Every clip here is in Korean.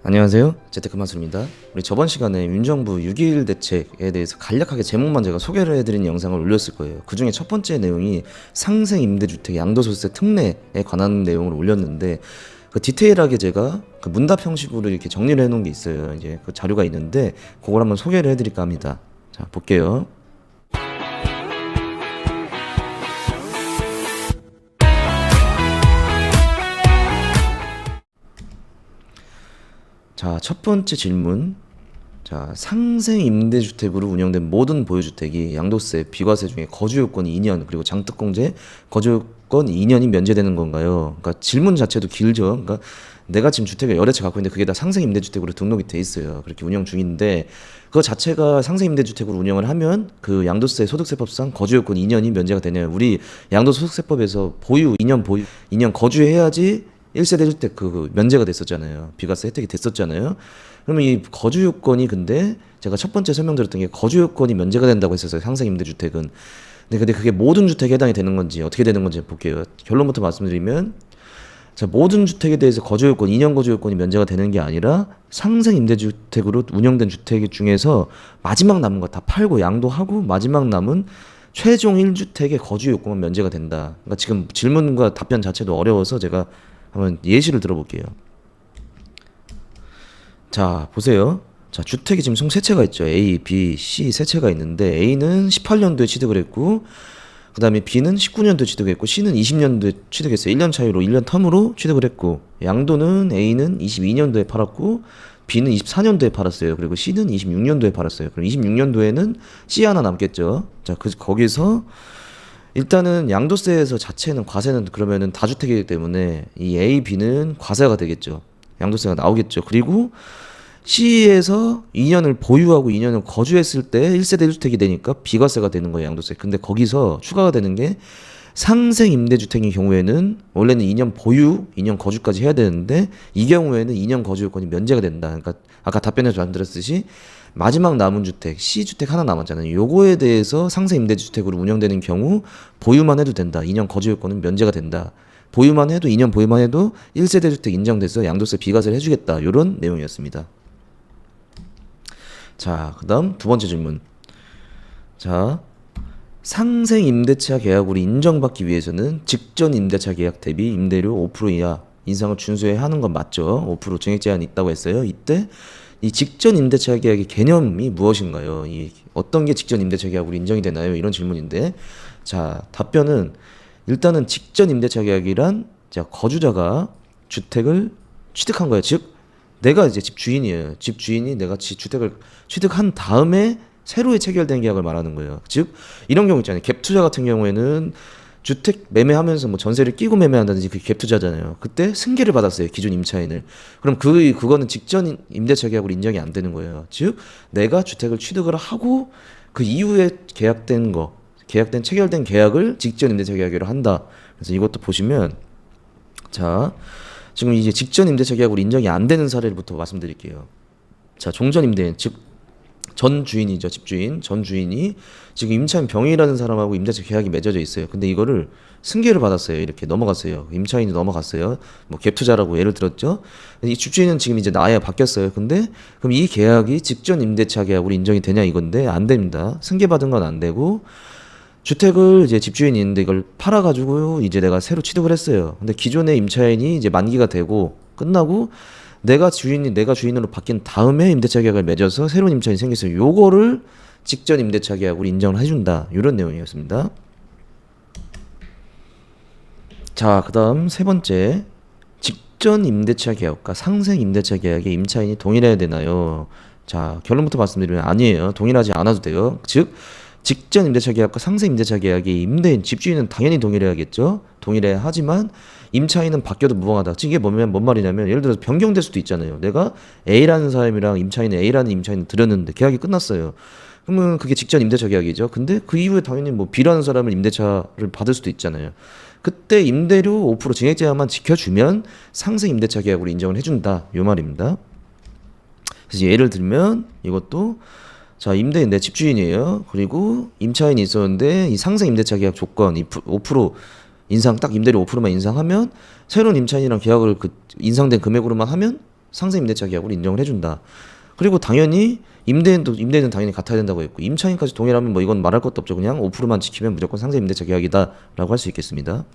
안녕하세요. 재테크마술입니다. 우리 저번 시간에 윤정부 6.21 대책에 대해서 간략하게 제목만 제가 소개를 해드린 영상을 올렸을 거예요. 그 중에 첫 번째 내용이 상생 임대주택 양도소득세 특례에 관한 내용을 올렸는데, 그 디테일하게 제가 그 문답 형식으로 이렇게 정리를 해놓은 게 있어요. 이제 그 자료가 있는데 그걸 한번 소개를 해드릴까 합니다. 자, 볼게요. 자, 첫 번째 질문. 자, 상생 임대주택으로 운영된 모든 보유주택이 양도세, 비과세 중에 거주요건이 2년, 그리고 장특공제 거주요건 2년이 면제되는 건가요? 그러니까 질문 자체도 길죠. 그러니까 내가 지금 주택을 여러 채 갖고 있는데 그게 다 상생 임대주택으로 등록이 돼 있어요. 그렇게 운영 중인데 그거 자체가 상생 임대주택으로 운영을 하면 그 양도세 소득세법상 거주요건 2년이 면제가 되냐요. 우리 양도소득세법에서 보유 2년 보유 2년 거주해야지 1세대 주택 그 면제가 됐었잖아요. 비과세 혜택이 됐었잖아요. 그러면 이 거주 요건이, 근데 제가 첫 번째 설명드렸던 게 거주 요건이 면제가 된다고 했었어요. 상생 임대주택은. 근데 그게 모든 주택에 해당이 되는 건지 어떻게 되는 건지 볼게요. 결론부터 말씀드리면, 자, 모든 주택에 대해서 거주 요건 2년 거주 요건이 면제가 되는 게 아니라 상생 임대주택으로 운영된 주택 중에서 마지막 남은 거 다 팔고 양도하고 마지막 남은 최종 1주택의 거주 요건은 면제가 된다. 그러니까 지금 질문과 답변 자체도 어려워서 제가 한번 예시를 들어볼게요. 자, 보세요. 자, 주택이 지금 총 3채가 있죠. A, B, C 3채가 있는데 A는 18년도에 취득을 했고, 그 다음에 B는 19년도에 취득했고, C는 20년도에 취득했어요. 1년 차이로 1년 텀으로 취득을 했고, 양도는 A는 22년도에 팔았고 B는 24년도에 팔았어요. 그리고 C는 26년도에 팔았어요. 그럼 26년도에는 C 하나 남겠죠. 자, 거기서 일단은 양도세에서 자체는 과세는 그러면은 다주택이기 때문에 이 A, B는 과세가 되겠죠. 양도세가 나오겠죠. 그리고 C에서 2년을 보유하고 2년을 거주했을 때 1세대 1주택이 되니까 비과세가 되는 거예요, 양도세. 근데 거기서 추가가 되는 게 상생 임대주택인 경우에는 원래는 2년 보유, 2년 거주까지 해야 되는데 이 경우에는 2년 거주 요건이 면제가 된다. 그러니까 아까 답변에서 말씀드렸듯이 마지막 남은 주택, C주택 하나 남았잖아요. 요거에 대해서 상생 임대주택으로 운영되는 경우 보유만 해도 된다. 2년 거주 요건은 면제가 된다. 보유만 해도 2년 보유만 해도 1세대 주택 인정돼서 양도세 비과세를 해주겠다. 이런 내용이었습니다. 자, 그 다음 두 번째 질문. 자, 상생 임대차 계약으로 인정받기 위해서는 직전 임대차 계약 대비 임대료 5% 이하 인상을 준수해야 하는 건 맞죠? 5% 증액 제한이 있다고 했어요. 이때 이 직전 임대차 계약의 개념이 무엇인가요? 이 어떤 게 직전 임대차 계약으로 인정이 되나요? 이런 질문인데, 자, 답변은 일단은 직전 임대차 계약이란, 자, 거주자가 주택을 취득한 거예요. 즉 내가 이제 집 주인이에요. 집 주인이 내가 주택을 취득한 다음에 새로이 체결된 계약을 말하는 거예요. 즉 이런 경우 있잖아요. 갭 투자 같은 경우에는 주택 매매하면서 뭐 전세를 끼고 매매한다든지 그게 갭 투자잖아요. 그때 승계를 받았어요. 기존 임차인을. 그럼 그거는 직전 임대차 계약으로 인정이 안 되는 거예요. 즉 내가 주택을 취득을 하고 그 이후에 계약된 체결된 계약을 직전 임대차 계약으로 한다. 그래서 이것도 보시면, 자, 지금 이제 직전 임대차 계약으로 인정이 안 되는 사례부터 말씀드릴게요. 자, 종전 임대인, 즉 전 주인이죠. 집주인, 전 주인이 지금 임차인 병이라는 사람하고 임대차 계약이 맺어져 있어요. 근데 이거를 승계를 받았어요. 이렇게 넘어갔어요. 임차인이 넘어갔어요. 뭐 갭 투자라고 예를 들었죠. 이 집주인은 지금 이제 나야 바뀌었어요. 근데 그럼 이 계약이 직전 임대차 계약으로 인정이 되냐 이건데 안 됩니다. 승계받은 건 안 되고, 주택을 이제 집주인이 있는데 이걸 팔아가지고 이제 내가 새로 취득을 했어요. 근데 기존의 임차인이 이제 만기가 되고 끝나고 내가 주인으로 바뀐 다음에 임대차 계약을 맺어서 새로운 임차인이 생겼어요. 요거를 직전 임대차 계약으로 인정을 해준다. 이런 내용이었습니다. 자, 그 다음 세 번째. 직전 임대차 계약과 상생 임대차 계약에 임차인이 동일해야 되나요? 자, 결론부터 말씀드리면 아니에요. 동일하지 않아도 돼요. 즉 직전 임대차 계약과 상생 임대차 계약이 임대인, 집주인은 당연히 동일해야겠죠. 동일해야 하지만 임차인은 바뀌어도 무방하다. 즉 이게 뭔 말이냐면, 예를 들어서 변경될 수도 있잖아요. 내가 A라는 사람이랑 A라는 임차인을 들였는데 계약이 끝났어요. 그러면 그게 직전 임대차 계약이죠. 근데 그 이후에 당연히 뭐 B라는 사람은 임대차를 받을 수도 있잖아요. 그때 임대료 5% 증액 제한만 지켜주면 상생 임대차 계약으로 인정을 해준다. 요 말입니다. 그래서 예를 들면 이것도, 자, 임대인 내 집주인이에요. 그리고 임차인이 있었는데 이 상생 임대차 계약 조건 이 5% 인상, 딱 임대료 5%만 인상하면 새로운 임차인이랑 계약을 그 인상된 금액으로만 하면 상생 임대차 계약으로 인정을 해준다. 그리고 당연히 임대인은 당연히 같아야 된다고 했고 임차인까지 동일하면 뭐 이건 말할 것도 없죠. 그냥 5%만 지키면 무조건 상생 임대차 계약이다라고 할 수 있겠습니다.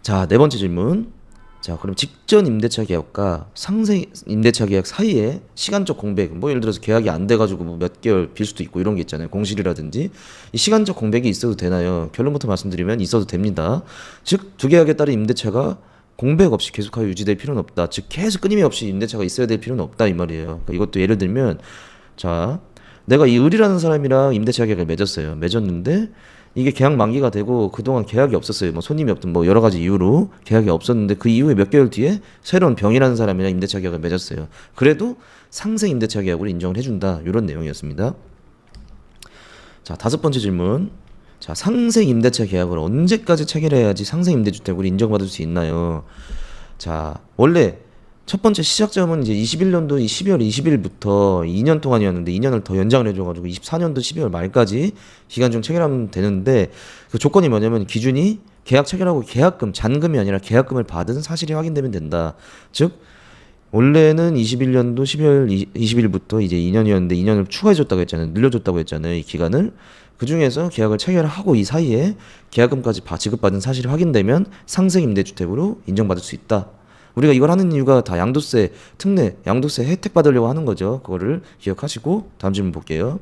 자, 네 번째 질문. 자, 그럼 직전 임대차 계약과 상생 임대차 계약 사이에 시간적 공백, 뭐 예를 들어서 계약이 안 돼가지고 뭐 몇 개월 빌 수도 있고 이런 게 있잖아요. 공실이라든지 이 시간적 공백이 있어도 되나요? 결론부터 말씀드리면 있어도 됩니다. 즉 두 계약에 따른 임대차가 공백 없이 계속하여 유지될 필요는 없다. 즉 계속 끊임없이 임대차가 있어야 될 필요는 없다 이 말이에요. 그러니까 이것도 예를 들면 자, 내가 이 을이라는 사람이랑 임대차 계약을 맺었어요. 맺었는데 이게 계약 만기가 되고 그동안 계약이 없었어요. 뭐 손님이 없든 뭐 여러 가지 이유로 계약이 없었는데 그 이후에 몇 개월 뒤에 새로운 병이라는 사람이랑 임대차 계약을 맺었어요. 그래도 상생 임대차 계약으로 인정을 해준다. 이런 내용이었습니다. 자, 다섯 번째 질문. 자, 상생 임대차 계약을 언제까지 체결해야지 상생 임대주택으로 인정받을 수 있나요? 자, 원래 첫 번째 시작점은 이제 21년도 12월 20일부터 2년 동안이었는데 2년을 더 연장을 해줘가지고 24년도 12월 말까지 기간 중 체결하면 되는데 그 조건이 뭐냐면 기준이 계약 체결하고 계약금, 잔금이 아니라 계약금을 받은 사실이 확인되면 된다. 즉 원래는 21년도 12월 20일부터 이제 2년이었는데 2년을 추가해줬다고 했잖아요. 늘려줬다고 했잖아요. 이 기간을. 그 중에서 계약을 체결하고 이 사이에 계약금까지 지급받은 사실이 확인되면 상생 임대주택으로 인정받을 수 있다. 우리가 이걸 하는 이유가 다 양도세, 특례, 양도세 혜택 받으려고 하는 거죠. 그거를 기억하시고 다음 질문 볼게요.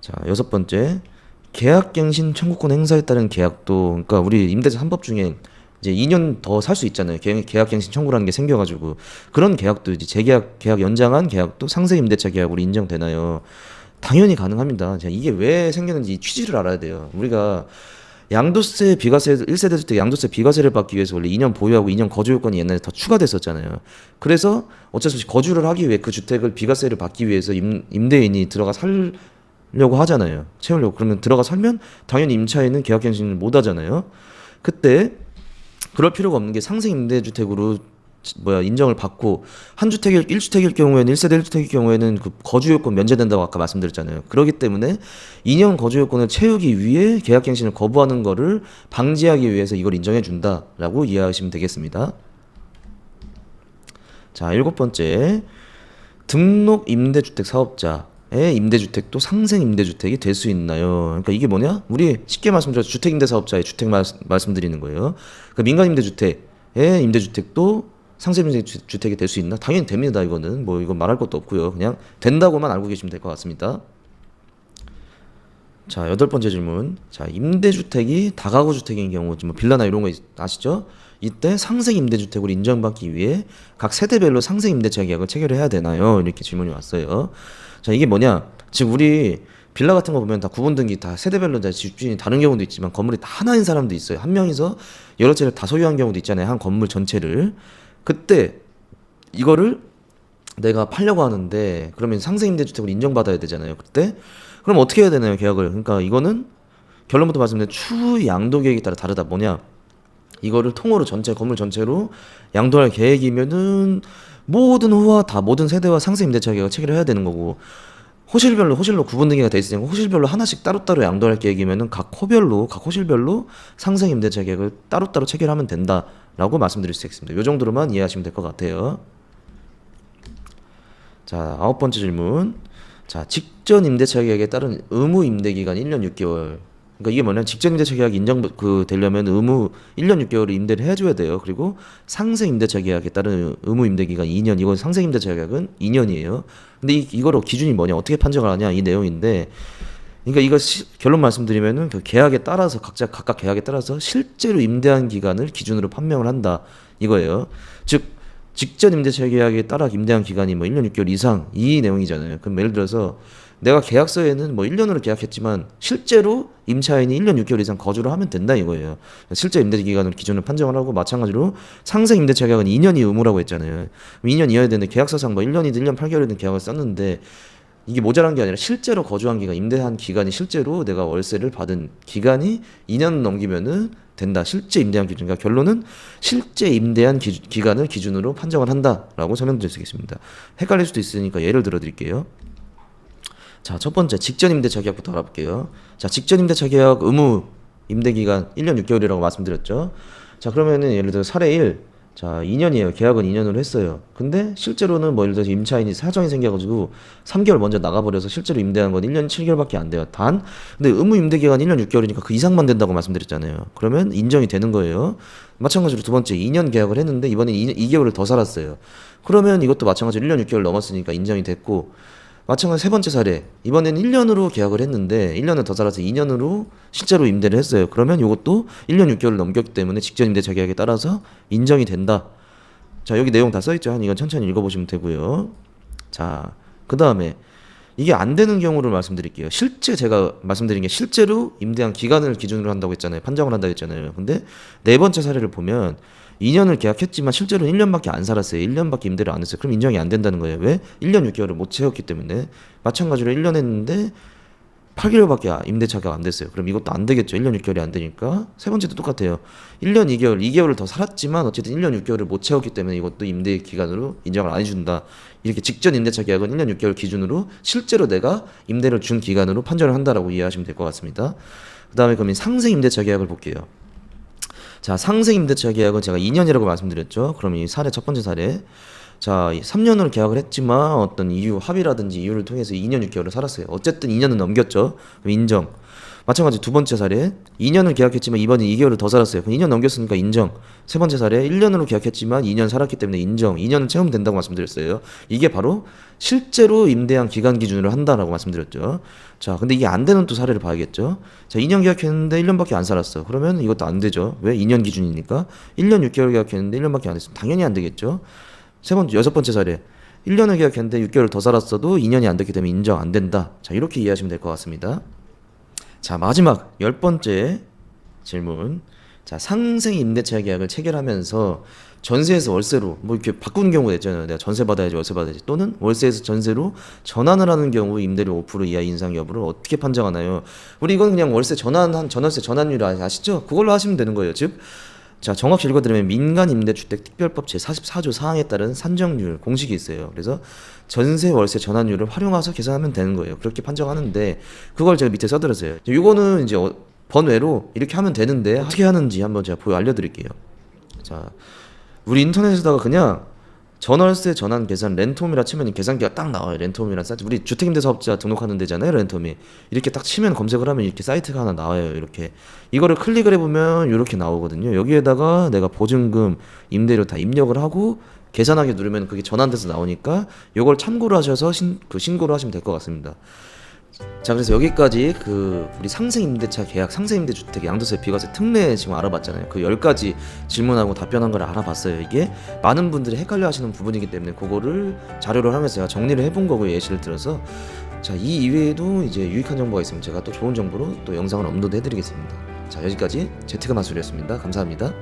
자, 여섯 번째. 계약갱신 청구권 행사에 따른 계약도, 그러니까 우리 임대차 3법 중에 이제 2년 더 살 수 있잖아요. 계약갱신 청구라는 게 생겨가지고 그런 계약도 이제 재계약, 계약 연장한 계약도 상생 임대차 계약으로 인정되나요? 당연히 가능합니다. 자, 이게 왜 생겼는지 이 취지를 알아야 돼요. 우리가 양도세, 비과세, 1세대 주택 양도세 비과세를 받기 위해서 원래 2년 보유하고 2년 거주 요건이 옛날에 더 추가됐었잖아요. 그래서 어쩔 수 없이 거주를 하기 위해 그 주택을 비과세를 받기 위해서 임대인이 들어가 살려고 하잖아요. 채우려고. 그러면 들어가 살면 당연히 임차인은 계약갱신을 못 하잖아요. 그때 그럴 필요가 없는 게 상생 임대주택으로 인정을 받고 한 주택일 1주택일 경우에는 1세대 1주택일 경우에는 그 거주 요건 면제된다고 아까 말씀드렸잖아요. 그렇기 때문에 2년 거주 요건을 채우기 위해 계약갱신을 거부하는 거를 방지하기 위해서 이걸 인정해 준다라고 이해하시면 되겠습니다. 자, 일곱 번째. 등록 임대주택 사업자의 임대주택도 상생 임대주택이 될 수 있나요? 그러니까 이게 뭐냐? 우리 쉽게 말씀드려서 주택임대사업자의 주택 말씀드리는 거예요. 그 민간 임대주택의 임대주택도 상생 임대주택이 될 수 있나? 당연히 됩니다. 이거는 뭐 이건 말할 것도 없고요. 그냥 된다고만 알고 계시면 될 것 같습니다. 자, 여덟 번째 질문. 자, 임대주택이 다가구 주택인 경우, 뭐 빌라나 이런 거 아시죠? 이때 상생 임대주택으로 인정받기 위해 각 세대별로 상생 임대차 계약을 체결해야 되나요? 이렇게 질문이 왔어요. 자, 이게 뭐냐? 지금 우리 빌라 같은 거 보면 다 구분 등기 다 세대별로 다 집주인이 다른 경우도 있지만 건물이 다 하나인 사람도 있어요. 한 명이서 여러 채를 다 소유한 경우도 있잖아요. 한 건물 전체를. 그때 이거를 내가 팔려고 하는데 그러면 상생 임대주택으로 인정받아야 되잖아요. 그때 그럼 어떻게 해야 되나요? 계약을. 그러니까 이거는 결론부터 말씀드리면 추후 양도 계획에 따라 다르다. 뭐냐? 이거를 통으로 전체 건물 전체로 양도할 계획이면은 모든 호와 다 모든 세대와 상생 임대차 계약을 체결을 해야 되는 거고 호실별로 구분 등기가 돼 있으니까 호실별로 하나씩 따로따로 양도할 계획이면은 각 호실별로 상생 임대차 계약을 따로따로 체결하면 된다라고 말씀드릴 수 있습니다. 이 정도로만 이해하시면 될 것 같아요. 자, 아홉 번째 질문. 자, 직전 임대차 계약에 따른 의무 임대 기간 1년 6개월. 그러니까 이게 뭐냐면 직전 임대차 계약 되려면 의무 1년 6개월을 임대를 해줘야 돼요. 그리고 상생 임대차 계약에 따른 의무 임대 기간 2년. 이건 상생 임대차 계약은 2년이에요. 근데 이거로 기준이 뭐냐? 어떻게 판정을 하냐? 이 내용인데. 그러니까 이거 결론 말씀드리면은 그 계약에 따라서 각각 계약에 따라서 실제로 임대한 기간을 기준으로 판명을 한다. 이거예요. 즉 직전 임대차 계약에 따라 임대한 기간이 뭐 1년 6개월 이상 이 내용이잖아요. 그럼 예를 들어서 내가 계약서에는 뭐 1년으로 계약했지만 실제로 임차인이 1년 6개월 이상 거주를 하면 된다 이거예요. 실제 임대 기간을 기준으로 판정을 하고 마찬가지로 상생 임대차 계약은 2년이 의무라고 했잖아요. 2년 이어야 되는데 계약서상 뭐 1년이든 1년 8개월이든 계약을 썼는데 이게 모자란 게 아니라 실제로 거주한 기간, 임대한 기간이 실제로 내가 월세를 받은 기간이 2년 넘기면은 된다. 실제 임대한 기준. 그러니까 결론은 실제 임대한 기간을 기준으로 판정을 한다라고 설명드릴 수 있겠습니다. 헷갈릴 수도 있으니까 예를 들어 드릴게요. 자, 첫 번째 직전 임대차 계약부터 알아볼게요. 자, 직전 임대차 계약 의무 임대 기간 1년 6개월이라고 말씀드렸죠. 자, 그러면은 예를 들어 사례 1. 자, 2년이에요. 계약은 2년으로 했어요. 근데 실제로는 뭐 예를 들어서 임차인이 사정이 생겨가지고 3개월 먼저 나가버려서 실제로 임대한 건 1년 7개월밖에 안 돼요. 단, 근데 의무 임대 기간 1년 6개월이니까 그 이상만 된다고 말씀드렸잖아요. 그러면 인정이 되는 거예요. 마찬가지로 두 번째 2년 계약을 했는데 이번에 2개월을 더 살았어요. 그러면 이것도 마찬가지로 1년 6개월 넘었으니까 인정이 됐고, 마찬가지 세 번째 사례. 이번에는 1년으로 계약을 했는데 1년을 더 살아서 2년으로 실제로 임대를 했어요. 그러면 이것도 1년 6개월을 넘겼기 때문에 직전 임대차 계약에 따라서 인정이 된다. 자, 여기 내용 다 써있죠. 이건 천천히 읽어보시면 되고요. 자, 그 다음에 이게 안 되는 경우를 말씀드릴게요. 실제 제가 말씀드린 게 실제로 임대한 기간을 기준으로 한다고 했잖아요. 판정을 한다고 했잖아요. 근데 네 번째 사례를 보면 2년을 계약했지만 실제로 1년밖에 안 살았어요. 1년밖에 임대를 안 했어요. 그럼 인정이 안 된다는 거예요. 왜? 1년 6개월을 못 채웠기 때문에. 마찬가지로 1년 했는데 8개월밖에 임대차가 안 됐어요. 그럼 이것도 안 되겠죠. 1년 6개월이 안 되니까. 세 번째도 똑같아요. 1년 2개월, 2개월을 더 살았지만 어쨌든 1년 6개월을 못 채웠기 때문에 이것도 임대 기간으로 인정을 안 해준다. 이렇게 직전 임대차 계약은 1년 6개월 기준으로 실제로 내가 임대를 준 기간으로 판정을 한다라고 이해하시면 될 것 같습니다. 그 다음에 그러면 상생 임대차 계약을 볼게요. 자, 상생 임대차 계약은 제가 2년이라고 말씀드렸죠. 그럼 이 사례 첫 번째 사례. 자, 3년으로 계약을 했지만 어떤 이유, 합의라든지 이유를 통해서 2년 6개월을 살았어요. 어쨌든 2년은 넘겼죠. 그럼 인정. 마찬가지 두 번째 사례. 2년을 계약했지만 이번에 2개월을 더 살았어요. 그럼 2년 넘겼으니까 인정. 세 번째 사례. 1년으로 계약했지만 2년 살았기 때문에 인정. 2년은 채우면 된다고 말씀드렸어요. 이게 바로 실제로 임대한 기간 기준으로 한다라고 말씀드렸죠. 자, 근데 이게 안 되는 또 사례를 봐야겠죠. 자, 2년 계약했는데 1년밖에 안 살았어. 그러면 이것도 안 되죠. 왜? 2년 기준이니까. 1년 6개월 계약했는데 1년밖에 안 했으면 당연히 안 되겠죠. 여섯 번째 사례. 1년을 계약했는데 6개월 더 살았어도 2년이 안 됐기 때문에 인정 안 된다. 자, 이렇게 이해하시면 될 것 같습니다. 자, 마지막 10번째 질문. 자, 상생 임대차 계약을 체결하면서 전세에서 월세로 뭐 이렇게 바꾸는 경우가 있잖아요. 내가 전세 받아야지 월세 받아야지, 또는 월세에서 전세로 전환을 하는 경우 임대료 5% 이하 인상 여부를 어떻게 판정하나요? 우리 이건 그냥 월세 전월세 전환율 아시죠? 그걸로 하시면 되는 거예요. 즉, 자, 정확히 읽어드리면 민간임대주택특별법 제44조 사항에 따른 산정률 공식이 있어요. 그래서 전세 월세 전환율을 활용해서 계산하면 되는 거예요. 그렇게 판정하는데 그걸 제가 밑에 써드렸어요. 이거는 이제 번외로 이렇게 하면 되는데 어떻게 하는지 한번 제가 알려드릴게요. 자, 우리 인터넷에다가 그냥 전월세 전환 계산 렌트홈이라 치면 계산기가 딱 나와요. 렌트홈이란 사이트. 우리 주택임대사업자 등록하는 데잖아요. 렌트홈이. 이렇게 딱 치면 검색을 하면 이렇게 사이트가 하나 나와요. 이렇게. 이거를 클릭을 해보면 이렇게 나오거든요. 여기에다가 내가 보증금, 임대료 다 입력을 하고 계산하기 누르면 그게 전환돼서 나오니까 이걸 참고로 하셔서 신고를 하시면 될 것 같습니다. 자, 그래서 여기까지 우리 상생임대차 계약, 상생임대주택, 양도세, 비과세, 특례 지금 알아봤잖아요. 그 10가지 질문하고 답변한 걸 알아봤어요. 이게 많은 분들이 헷갈려 하시는 부분이기 때문에 그거를 자료를 하면서 제가 정리를 해본 거고요. 예시를 들어서. 자, 이 이외에도 이제 유익한 정보가 있으면 제가 또 좋은 정보로 또 영상을 업로드 해드리겠습니다. 자, 여기까지 재테크 마술이었습니다. 감사합니다.